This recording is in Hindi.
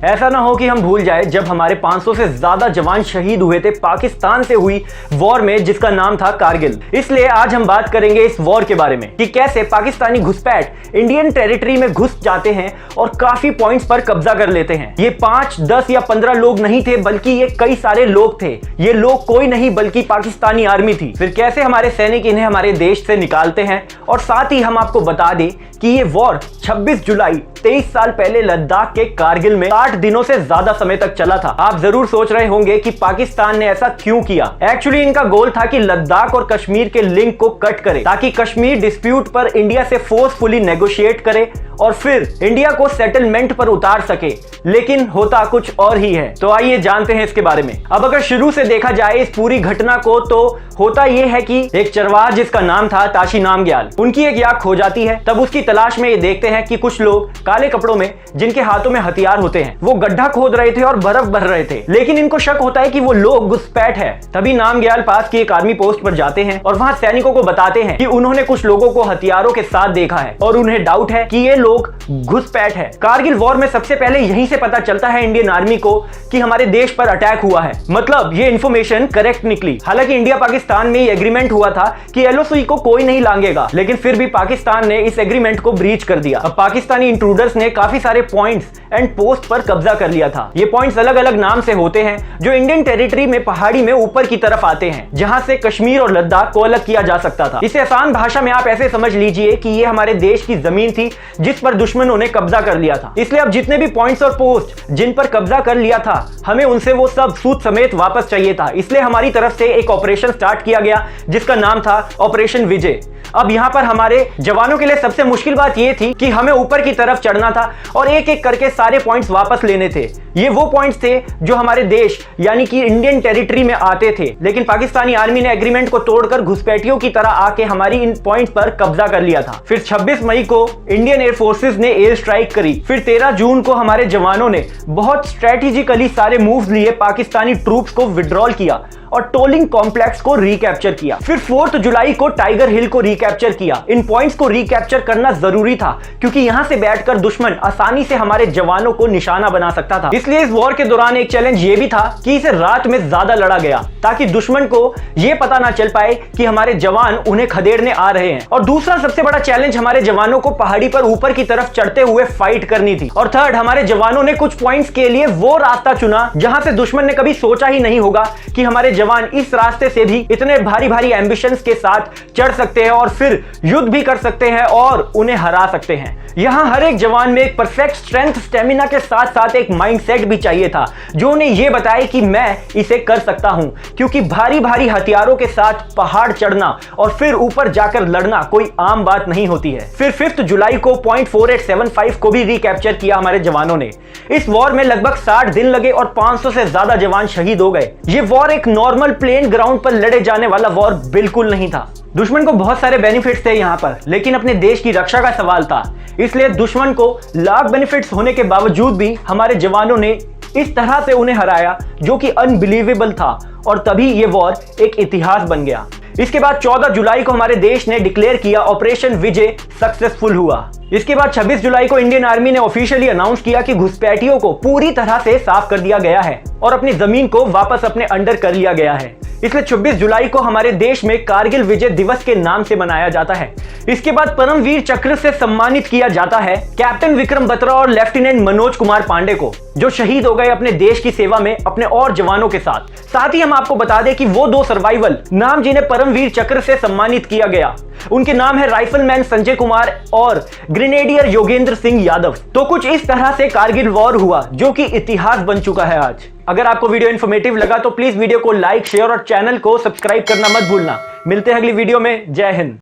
ऐसा ना हो कि हम भूल जाए जब हमारे 500 से ज्यादा जवान शहीद हुए थे पाकिस्तान से हुई वॉर में जिसका नाम था कारगिल। इसलिए आज हम बात करेंगे इस वॉर के बारे में कि कैसे पाकिस्तानी घुसपैठ इंडियन टेरिटरी में घुस जाते हैं और काफी पॉइंट्स पर कब्जा कर लेते हैं। ये 5, 10 या 15 लोग नहीं थे, बल्कि ये कई सारे लोग थे। ये लोग कोई नहीं बल्कि पाकिस्तानी आर्मी थी। फिर कैसे हमारे सैनिक इन्हें हमारे देश से निकालते हैं, और साथ ही हम आपको बता दें कि ये वॉर 26 जुलाई 23 साल पहले लद्दाख के कारगिल में 8 दिनों से ज्यादा समय तक चला था। आप जरूर सोच रहे होंगे कि पाकिस्तान ने ऐसा क्यों किया। एक्चुअली इनका गोल था कि लद्दाख और कश्मीर के लिंक को कट करे ताकि कश्मीर डिस्प्यूट पर इंडिया से फोर्सफुली नेगोशिएट करे और फिर इंडिया को सेटलमेंट पर उतार सके। लेकिन होता कुछ और ही है। तो आइए जानते हैं इसके बारे में। अब अगर शुरू से देखा जाए इस पूरी घटना को, तो होता यह है कि एक चरवाहा जिसका नाम था ताशी नामग्याल, उनकी एक याक खो जाती है। तब उसकी तलाश में ये देखते हैं कि कुछ लोग काले कपड़ों में जिनके हाथों में हथियार होते हैं वो गड्ढा खोद रहे थे और बर्फ भर रहे थे। लेकिन इनको शक होता है कि वो लोग घुसपैठ है। तभी नामग्याल पास की एक आर्मी पोस्ट पर जाते हैं और वहां सैनिकों को बताते हैं कि उन्होंने कुछ लोगों को हथियारों के साथ देखा है और उन्हें डाउट है कि ये लोग घुसपैठ है। कारगिल वॉर में सबसे पहले यहीं से पता चलता है इंडियन आर्मी को कि हमारे देश पर अटैक हुआ है। मतलब ये इंफॉर्मेशन करेक्ट निकली। हालांकि इंडिया पाकिस्तान में ये एग्रीमेंट हुआ था कि एलओसी को कोई नहीं लांघेगा, लेकिन फिर भी पाकिस्तान ने इस एग्रीमेंट को ब्रीच कर दिया। अब पाकिस्तानी इंट्रूडर्स ने काफी सारे पॉइंट्स एंड पोस्ट पर कब्जा कर लिया था। ये पॉइंट्स अलग अलग नाम से होते हैं जो इंडियन टेरिटरी में पहाड़ी में ऊपर की तरफ आते हैं, जहां से कश्मीर और लद्दाख को अलग किया जा सकता था। इसे आसान भाषा में आप ऐसे समझ लीजिए कि ये हमारे देश की जमीन थी जिस पर दुश्मनों ने कब्जा कर लिया था। इसलिए अब जितने भी पॉइंट्स और पोस्ट जिन पर कब्जा कर लिया था, हमें उनसे वो सब सूद समेत वापस चाहिए था। इसलिए हमारी तरफ से एक ऑपरेशन स्टार्ट किया गया जिसका नाम था ऑपरेशन विजय। अब यहाँ पर हमारे जवानों के लिए सबसे मुश्किल बात यह थी कि हमें ऊपर की तरफ चढ़ना था और एक एक करके सारे पॉइंट्स वापस लेने थे। ये वो पॉइंट्स थे जो हमारे देश यानी कि इंडियन टेरिटरी में आते थे, लेकिन पाकिस्तानी आर्मी ने एग्रीमेंट को तोड़कर घुसपैठियों की तरह आके हमारी इन पॉइंट्स पर कब्जा कर लिया था। फिर 26 मई को इंडियन एयर फोर्सेस ने एयर स्ट्राइक करी। फिर 13 जून को हमारे जवानों ने बहुत स्ट्रेटेजिकली सारे मूव्स लिए पाकिस्तानी ट्रूप्स को विड्रॉल किया और टोलिंग कॉम्प्लेक्स को रिकैप्चर किया। फिर 4 जुलाई को टाइगर हिल को रिकैप्चर किया। इन पॉइंट्स को रिकैप्चर करना जरूरी था क्योंकि यहां से बैठकर दुश्मन आसानी से हमारे जवानों को निशाना बना सकता था। इसलिए इस वॉर के दौरान एक चैलेंज ये भी था कि इसे रात में ज्यादा लड़ा गया ताकि दुश्मन को यह पता ना चल पाए कि हमारे जवान उन्हें खदेड़ने आ रहे हैं। और दूसरा सबसे बड़ा चैलेंज हमारे जवानों को पहाड़ी पर ऊपर की तरफ चढ़ते हुए फाइट करनी थी। और थर्ड, हमारे जवानों ने कुछ पॉइंट्स के लिए वो रास्ता चुना जहां से दुश्मन ने कभी सोचा ही नहीं होगा कि हमारे जवान इस रास्ते से भी इतने भारी भारी एम्बिशंस के साथ चढ़ सकते हैं और फिर युद्ध भी कर सकते हैं और उन्हें हरा सकते हैं। यहां हर एक जवान में एक परफेक्ट स्ट्रेंथ, स्टेमिना के साथ साथ एक माइंडसेट भी चाहिए था जो उन्हें यह बताए कि मैं इसे कर सकता हूं, क्योंकि भारी भारी हथियारों के साथ पहाड़ चढ़ना और फिर ऊपर जाकर लड़ना कोई आम बात नहीं होती है। फिर 5 जुलाई को पॉइंट 4875 को भी रिकैप्चर किया हमारे जवानों ने। इस वॉर में लगभग 60 दिन लगे और 500 से ज्यादा जवान शहीद हो गए। ये वॉर एक नॉर्मल प्लेन ग्राउंड पर लड़े जाने वाला वॉर बिल्कुल नहीं था। दुश्मन को बहुत सारे बेनिफिट्स थे यहाँ पर, लेकिन अपने देश की रक्षा का सवाल था। इसलिए दुश्मन को लाख बेनिफिट्स होने के बावजूद भी हमारे जवानों ने इस तरह से उन्हें हराया जो कि अनबिलीवेबल था, और तभी ये वॉर एक इतिहास बन गया। इसके बाद 14 जुलाई को हमारे देश ने डिक्लेयर किया ऑपरेशन विजय सक्सेसफुल हुआ। इसके बाद 26 जुलाई को इंडियन आर्मी ने ऑफिशियली अनाउंस किया कि घुसपैठियों को पूरी तरह से साफ कर दिया गया है और अपनी जमीन को वापस अपने अंडर कर लिया गया है। इसलिए 26 जुलाई को हमारे देश में कारगिल विजय दिवस के नाम से मनाया जाता है। इसके बाद परमवीर चक्र से सम्मानित किया जाता है कैप्टन विक्रम बत्रा और लेफ्टिनेंट मनोज कुमार पांडे को, जो शहीद हो गए अपने देश की सेवा में अपने और जवानों के साथ। साथ ही हम आपको बता दें कि वो 2 सर्वाइवल नाम जिन्हें परमवीर चक्र से सम्मानित किया गया, उनके नाम है राइफलमैन संजय कुमार और ग्रेनेडियर योगेंद्र सिंह यादव। तो कुछ इस तरह से कारगिल वॉर हुआ जो कि इतिहास बन चुका है आज। अगर आपको वीडियो इन्फॉर्मेटिव लगा तो प्लीज वीडियो को लाइक, शेयर और चैनल को सब्सक्राइब करना मत भूलना। मिलते हैं अगली वीडियो में। जय हिंद।